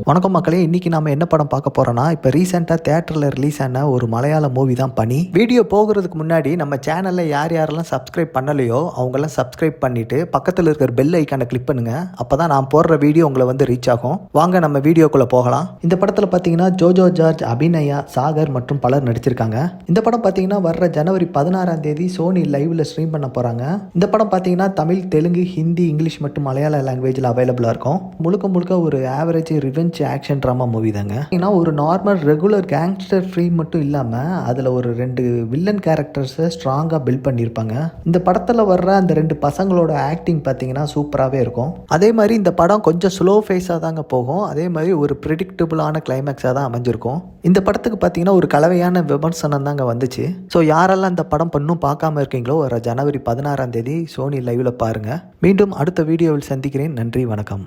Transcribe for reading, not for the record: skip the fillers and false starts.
வணக்கம் மக்களே, இன்னைக்கு நாம என்ன படம் பார்க்க போறோம்னா, இப்போ ரீசெண்டாக தியேட்டரில் ரிலீஸ் ஆன ஒரு மலையாள மூவி தான் பனி. வீடியோ போகிறதுக்கு முன்னாடி நம்ம சேனலில் யாரெல்லாம் சப்ஸ்கிரைப் பண்ணலையோ அவங்கெல்லாம் சப்ஸ்கிரைப் பண்ணிட்டு பக்கத்தில் இருக்கிற பெல் ஐக்கானை கிளிக் பண்ணுங்க. அப்பதான் நான் போடுற வீடியோ உங்களை வந்து ரீச் ஆகும். வாங்க நம்ம வீடியோக்குள்ள போகலாம். இந்த படத்தில் பார்த்தீங்கன்னா ஜோஜோ ஜார்ஜ், அபிநயா, சாகர் மற்றும் பலர் நடிச்சிருக்காங்க. இந்த படம் பார்த்தீங்கன்னா வர்ற ஜனவரி 16ஆம் தேதி சோனி லைவ்ல ஸ்ட்ரீம் பண்ண போறாங்க. இந்த படம் பார்த்தீங்கன்னா தமிழ், தெலுங்கு, ஹிந்தி, இங்கிலீஷ் மற்றும் மலையாள லாங்குவேஜில் அவைலபிளாக இருக்கும். முழுக்க ஒரு average revenge action drama movie தாங்க. ஏன்னா ஒரு நார்மல் ரெகுலர் கேங்ஸ்டர் ஃபிலிம் மட்டும் இல்லாமல் அதில் ஒரு 2 வில்லன் கேரக்டர்ஸை ஸ்ட்ராங்காக பில்ட் பண்ணியிருப்பாங்க. இந்த படத்தில் வர்ற அந்த 2 பசங்களோட ஆக்டிங் பார்த்தீங்கன்னா சூப்பராகவே இருக்கும். அதே மாதிரி இந்த படம் கொஞ்சம் ஸ்லோ ஃபேஸாக தாங்க போகும். அதே மாதிரி ஒரு ப்ரிடிக்டபுளான கிளைமேக்ஸாக தான் அமைஞ்சிருக்கும். இந்த படத்துக்கு பார்த்தீங்கன்னா ஒரு கலவையான விமர்சனம் தாங்க வந்துச்சு. ஸோ யாரெல்லாம் இந்த படம் இன்னும் பார்க்காம இருக்கீங்களோ வர ஜனவரி 16ஆம் தேதி சோனி லைவ்ல பாருங்க. மீண்டும் அடுத்த வீடியோவில் சந்திக்கிறேன். நன்றி, வணக்கம்.